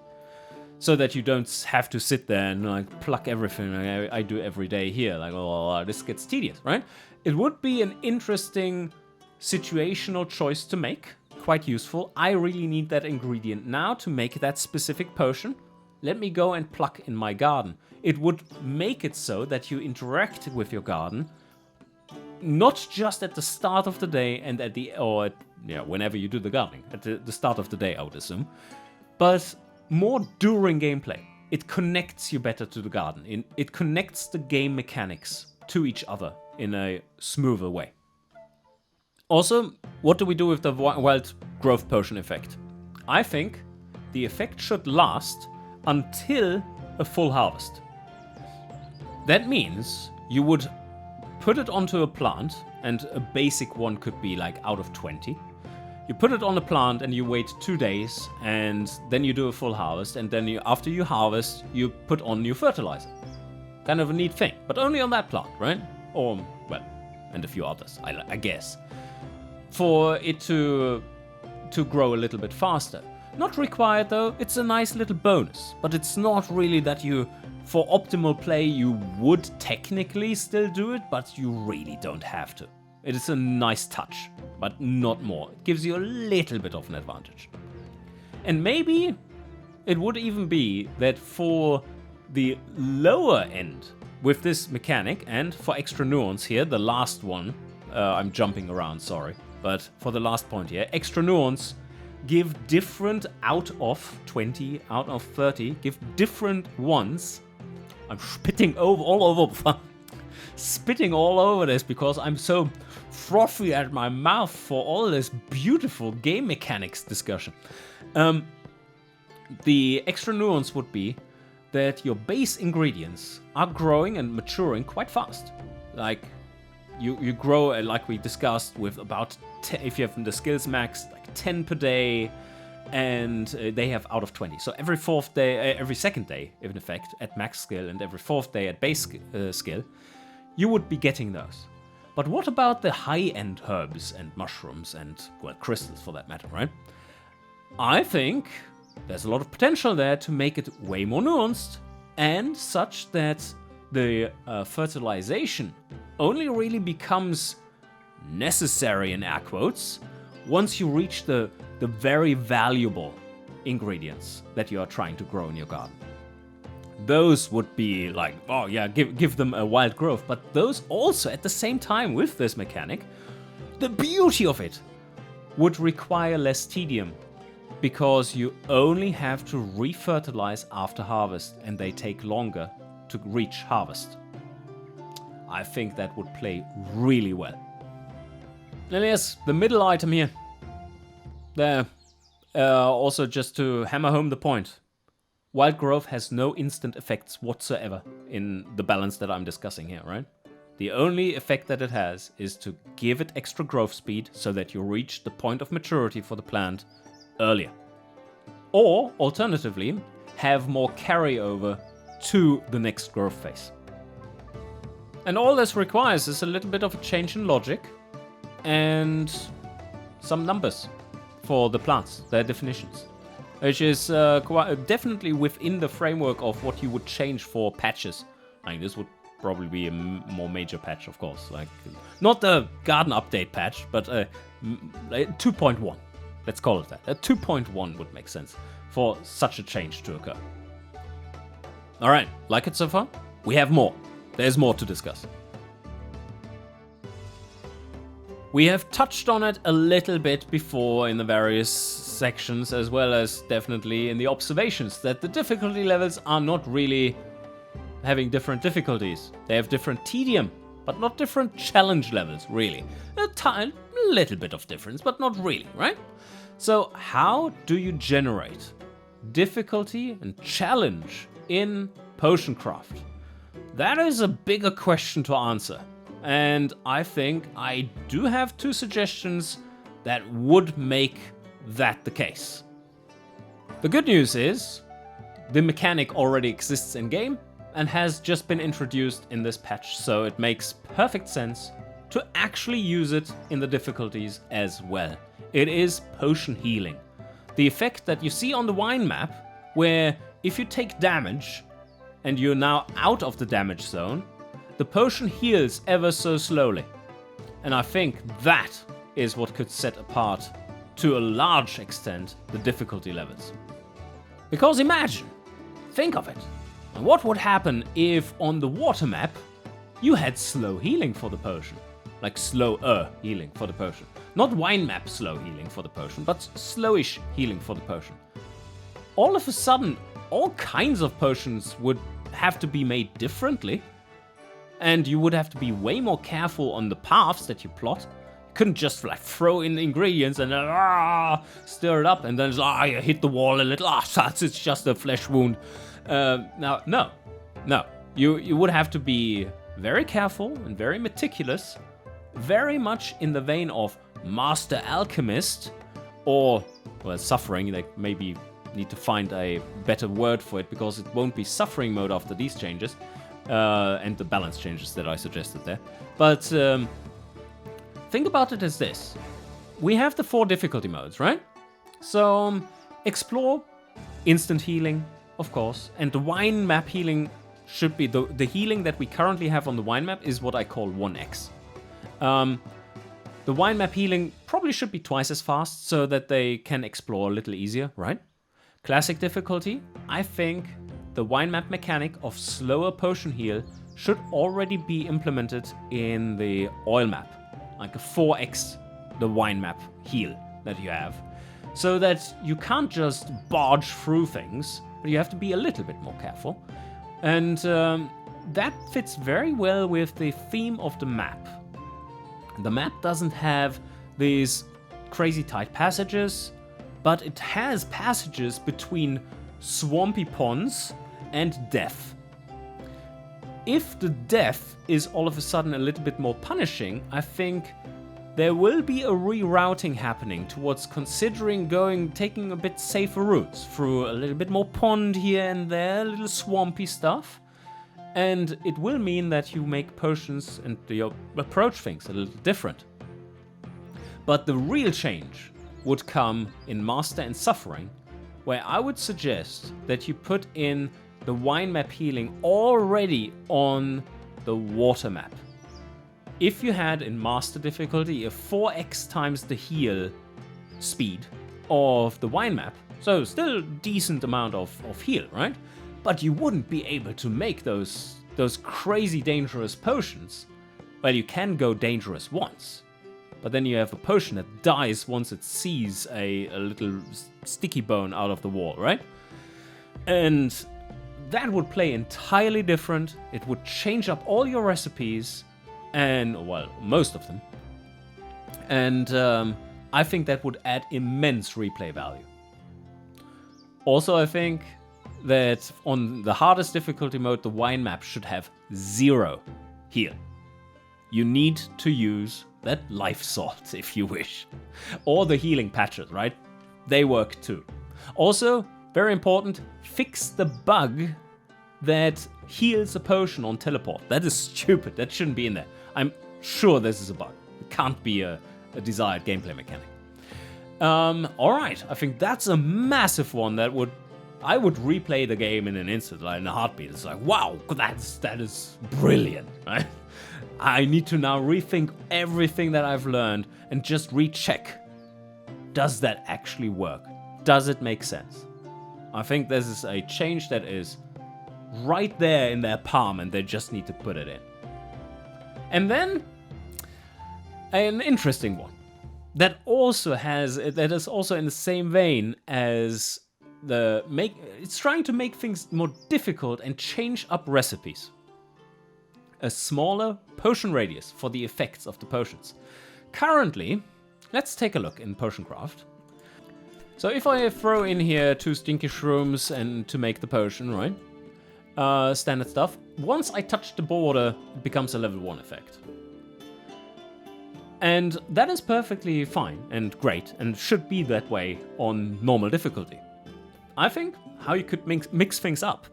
So that you don't have to sit there and like pluck everything like I do every day here. Like, oh, this gets tedious, right? It would be an interesting situational choice to make. Quite useful. I really need that ingredient now to make that specific potion. Let me go and pluck in my garden. It would make it so that you interact with your garden not just at the start of the day and at the whenever you do the gardening, at the start of the day, I would assume, but more during gameplay. It connects you better to the garden. It connects the game mechanics to each other in a smoother way. Also, what do we do with the wild growth potion effect? I think the effect should last until a full harvest. That means you would put it onto a plant, and a basic one could be like out of 20. You put it on a plant and you wait 2 days, and then you do a full harvest, and then after you harvest, you put on new fertilizer. Kind of a neat thing, but only on that plant, right? Or, well, and a few others, I guess. For it to grow a little bit faster. Not required though, it's a nice little bonus, but it's not really that for optimal play, you would technically still do it, but you really don't have to. It is a nice touch, but not more. It gives you a little bit of an advantage. And maybe it would even be that for the lower end with this mechanic, and for extra nuance here, the last one, I'm jumping around, sorry, but for the last point here, extra nuance, give different out of 20, out of 30, give different ones. I'm spitting all over this because I'm so frothy at my mouth for all this beautiful game mechanics discussion. The extra nuance would be that your base ingredients are growing and maturing quite fast. Like you grow, like we discussed, with about 10, if you have the skills maxed, like 10 per day. And they have out of 20. So every fourth day, every second day, in effect, at max skill, and every fourth day at base skill, you would be getting those. But what about the high-end herbs and mushrooms and, well, crystals for that matter, right? I think there's a lot of potential there to make it way more nuanced, and such that the fertilization only really becomes necessary, in air quotes, once you reach the very valuable ingredients that you are trying to grow in your garden. Those would be like, oh yeah, give them a wild growth, but those also at the same time with this mechanic, the beauty of it would require less tedium, because you only have to refertilize after harvest and they take longer to reach harvest. I think that would play really well. And yes, the middle item here. There, also just to hammer home the point, wild growth has no instant effects whatsoever in the balance that I'm discussing here, right? The only effect that it has is to give it extra growth speed so that you reach the point of maturity for the plant earlier. Or, alternatively, have more carryover to the next growth phase. And all this requires is a little bit of a change in logic and some numbers for the plants, their definitions, which is quite definitely within the framework of what you would change for patches. I mean, this would probably be a more major patch, of course, like not the garden update patch, but 2.1. Let's call it that. A 2.1 would make sense for such a change to occur. All right, like it so far? We have more. There's more to discuss. We have touched on it a little bit before in the various sections, as well as definitely in the observations, that the difficulty levels are not really having different difficulties. They have different tedium, but not different challenge levels, really. A little bit of difference, but not really, right? So how do you generate difficulty and challenge in potion craft? That is a bigger question to answer. And I think I do have 2 suggestions that would make that the case. The good news is, the mechanic already exists in game, and has just been introduced in this patch, so it makes perfect sense to actually use it in the difficulties as well. It is potion healing. The effect that you see on the wine map, where if you take damage and you're now out of the damage zone, the potion heals ever so slowly. And I think that is what could set apart, to a large extent, the difficulty levels. Because imagine, think of it, what would happen if on the water map you had slow healing for the potion? Like slower healing for the potion. Not wine map slow healing for the potion, but slowish healing for the potion. All of a sudden, all kinds of potions would have to be made differently. And you would have to be way more careful on the paths that you plot. You couldn't just like throw in the ingredients and then stir it up and then you hit the wall a little. It's just a flesh wound. No. You would have to be very careful and very meticulous, very much in the vein of Master Alchemist, or suffering. They maybe need to find a better word for it, because it won't be suffering mode after these changes. And the balance changes that I suggested there. But think about it as this. We have the 4 difficulty modes, right? So explore, instant healing, of course. And the wine map healing should be, the healing that we currently have on the wine map is what I call 1x. The wine map healing probably should be twice as fast so that they can explore a little easier, right? Classic difficulty, I think the wine map mechanic of slower potion heal should already be implemented in the oil map, like a 4x the wine map heal that you have, so that you can't just barge through things, but you have to be a little bit more careful. And that fits very well with the theme of the map. The map doesn't have these crazy tight passages, but it has passages between swampy ponds and death. If the death is all of a sudden a little bit more punishing, I think there will be a rerouting happening towards considering taking a bit safer routes through a little bit more pond here and there, a little swampy stuff. And it will mean that you make potions and you approach things a little different. But the real change would come in Master and Suffering, where I would suggest that you put in the wine map healing already on the water map. If you had in Master difficulty a 4x times the heal speed of the wine map, so still decent amount of heal, right? But you wouldn't be able to make those crazy dangerous potions. Well, you can go dangerous once, but then you have a potion that dies once it sees a little sticky bone out of the wall, right? And that would play entirely different. It would change up all your recipes, and, well, most of them. And I think that would add immense replay value. Also, I think that on the hardest difficulty mode, the wine map should have 0 heal. You need to use that life salt if you wish. Or the healing patches, right? They work too. Also, very important, fix the bug that heals a potion on teleport. That is stupid. That shouldn't be in there. I'm sure this is a bug. It can't be a desired gameplay mechanic. Alright, I think that's a massive one that I would replay the game in an instant, like in a heartbeat. It's like, wow, that is brilliant, right? I need to now rethink everything that I've learned and just recheck. Does that actually work? Does it make sense? I think this is a change that is right there in their palm and they just need to put it in. And then, an interesting one that is also in the same vein as it's trying to make things more difficult and change up recipes. A smaller potion radius for the effects of the potions. Currently, let's take a look in Potioncraft. So if I throw in here 2 stinky shrooms and to make the potion, right? Standard stuff. Once I touch the border, it becomes a level 1 effect. And that is perfectly fine and great and should be that way on normal difficulty. I think how you could mix things up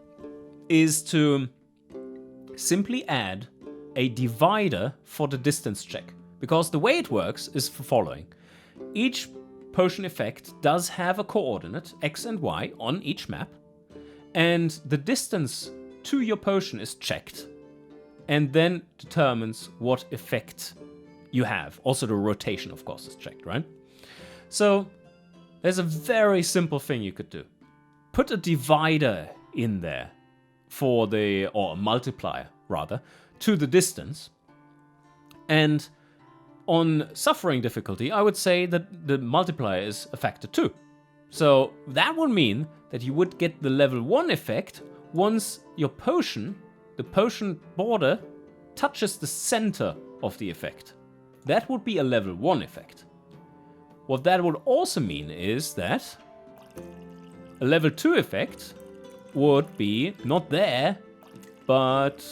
is to simply add a divider for the distance check. Because the way it works is the following. Each potion effect does have a coordinate, x and y, on each map. And the distance to your potion is checked. And then determines what effect you have. Also the rotation, of course, is checked, right? So there's a very simple thing you could do. Put a divider in there for or a multiplier, rather, to the distance. And on suffering difficulty, I would say that the multiplier is a factor 2. So that would mean that you would get the level 1 effect once your potion, the potion border, touches the center of the effect. That would be a level 1 effect. What that would also mean is that a level 2 effect would be not there, but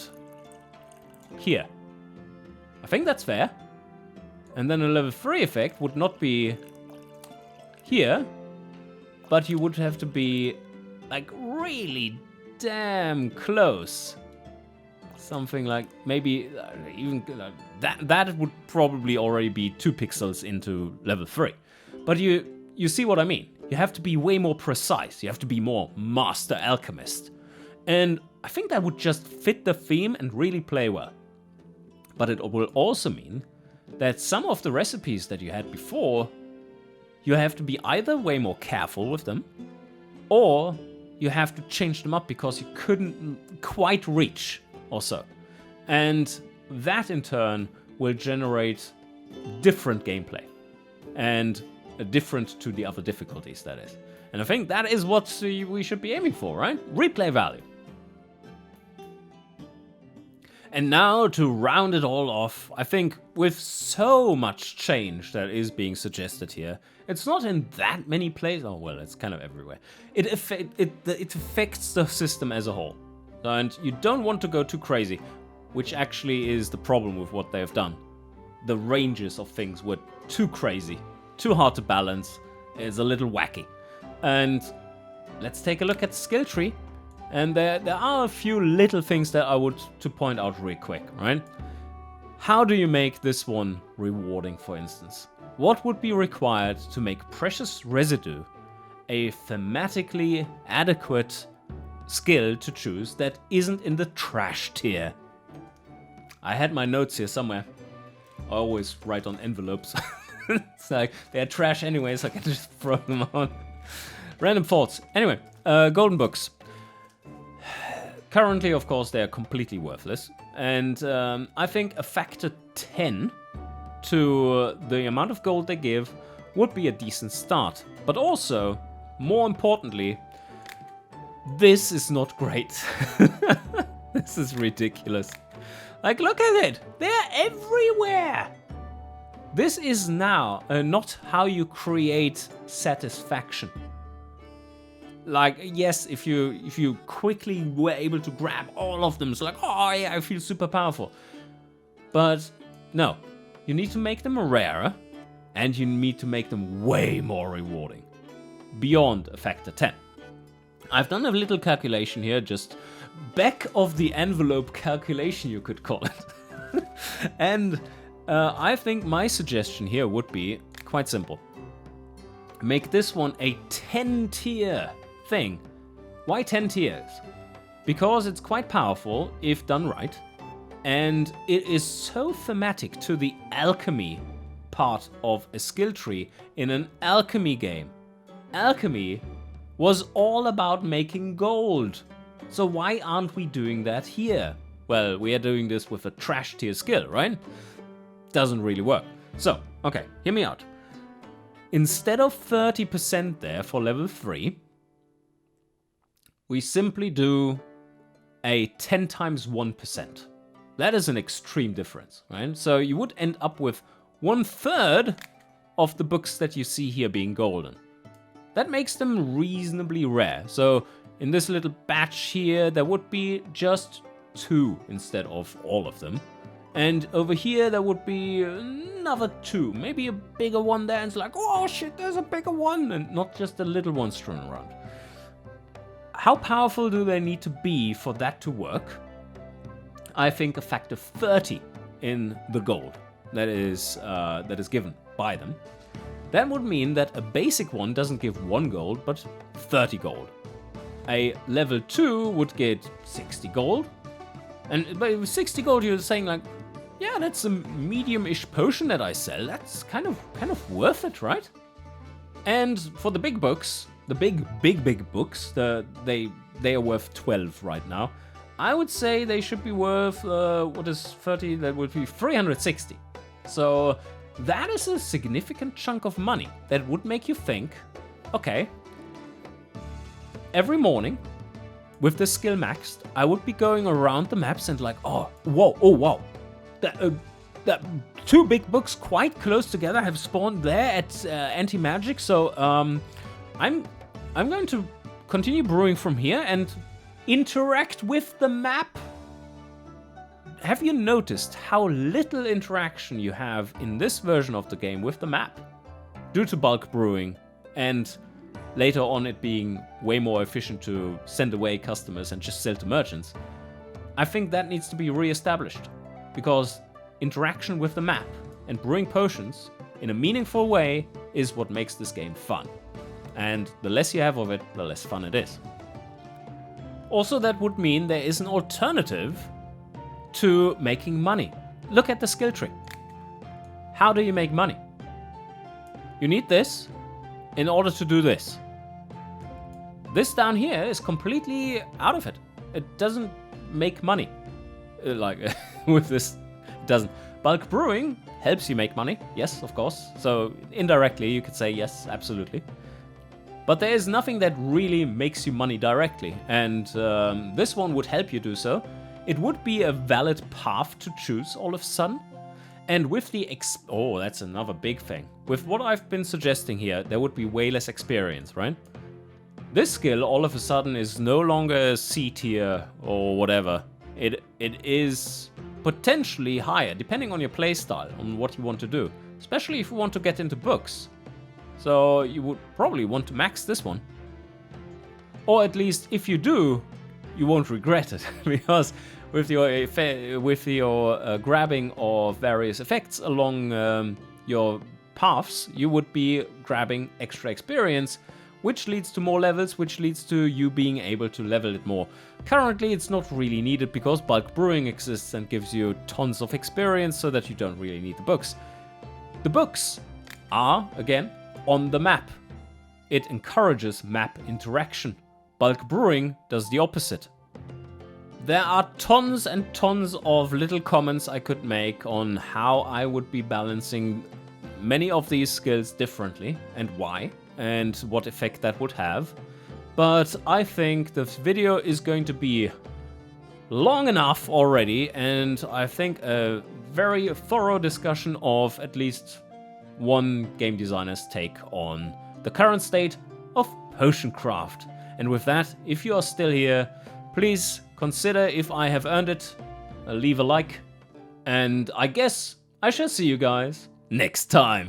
here. I think that's fair. And then a level 3 effect would not be here, but you would have to be like really damn close. Something like maybe even that would probably already be 2 pixels into level 3. But you see what I mean? You have to be way more precise. You have to be more master alchemist. And I think that would just fit the theme and really play well. But it will also mean that some of the recipes that you had before, you have to be either way more careful with them, or you have to change them up because you couldn't quite reach or so. And that in turn will generate different gameplay and different to the other difficulties, that is. And I think that is what we should be aiming for, right? Replay value. And now to round it all off, I think with so much change that is being suggested here, it's not in that many places. Oh, well, it's kind of everywhere. It affects the system as a whole. And you don't want to go too crazy, which actually is the problem with what they have done. The ranges of things were too crazy, too hard to balance, it's a little wacky. And let's take a look at the skill tree. And there are a few little things that I would to point out real quick, right? How do you make this one rewarding, for instance? What would be required to make Precious Residue a thematically adequate skill to choose that isn't in the trash tier? I had my notes here somewhere. I always write on envelopes. It's like, they're trash anyway, so I can just throw them on. Random thoughts. Anyway, golden books. Currently, of course, they are completely worthless. And I think a factor 10 to the amount of gold they give would be a decent start. But also, more importantly, this is not great. This is ridiculous. Like, look at it. They're everywhere. This is now not how you create satisfaction. Like, yes, if you quickly were able to grab all of them, it's like, oh yeah, I feel super powerful. But no, you need to make them rarer, and you need to make them way more rewarding, beyond a factor 10. I've done a little calculation here, just back of the envelope calculation, you could call it. And I think my suggestion here would be quite simple. Make this one a 10 tier thing. Why 10 tiers? Because it's quite powerful if done right, and it is so thematic to the alchemy part of a skill tree in an alchemy game. Alchemy was all about making gold. So why aren't we doing that here? Well, we are doing this with a trash tier skill, right? Doesn't really work. So, okay, hear me out. Instead of 30% there for level 3, we simply do a 10 times 1%. That is an extreme difference, right? So you would end up with 1/3 of the books that you see here being golden. That makes them reasonably rare. So in this little batch here, there would be just 2 instead of all of them. And over here, there would be another 2, maybe a bigger one there, and it's like, oh shit, there's a bigger one, and not just a little one strewn around. How powerful do they need to be for that to work? I think, a factor 30 in the gold that is given by them. That would mean that a basic one doesn't give 1 gold, but 30 gold. A level 2 would get 60 gold. And by 60 gold, you're saying like, yeah, that's a medium-ish potion that I sell. That's kind of worth it, right? And for the big books, the big books, they are worth 12 right now. I would say they should be worth, what is 30? That would be 360. So that is a significant chunk of money that would make you think, okay, every morning with the skill maxed, I would be going around the maps and like, oh wow, that 2 big books quite close together have spawned there at anti-magic. So I'm going to continue brewing from here and interact with the map. Have you noticed how little interaction you have in this version of the game with the map? Due to bulk brewing and later on it being way more efficient to send away customers and just sell to merchants. I think that needs to be re-established, because interaction with the map and brewing potions in a meaningful way is what makes this game fun. And the less you have of it, the less fun it is. Also, that would mean there is an alternative to making money. Look at the skill tree. How do you make money? You need this in order to do this. This down here is completely out of it. It doesn't make money. Like, with this, it doesn't. Bulk brewing helps you make money, yes, of course. So, indirectly, you could say yes, absolutely. But there is nothing that really makes you money directly, and this one would help you do so. It would be a valid path to choose all of a sudden. And with the oh, that's another big thing. With what I've been suggesting here, there would be way less experience, right? This skill all of a sudden is no longer C tier or whatever. It is potentially higher, depending on your playstyle, on what you want to do. Especially if you want to get into books. So you would probably want to max this one. Or at least if you do, you won't regret it. Because with your grabbing of various effects along your paths, you would be grabbing extra experience, which leads to more levels, which leads to you being able to level it more. Currently, it's not really needed because bulk brewing exists and gives you tons of experience so that you don't really need the books. The books are, again, on the map. It encourages map interaction. Bulk brewing does the opposite. There are tons and tons of little comments I could make on how I would be balancing many of these skills differently and why, and what effect that would have. But I think this video is going to be long enough already, and I think a very thorough discussion of at least one game designer's take on the current state of potion craft. And with that, if you are still here, please consider if I have earned it, leave a like, and I guess I shall see you guys next time.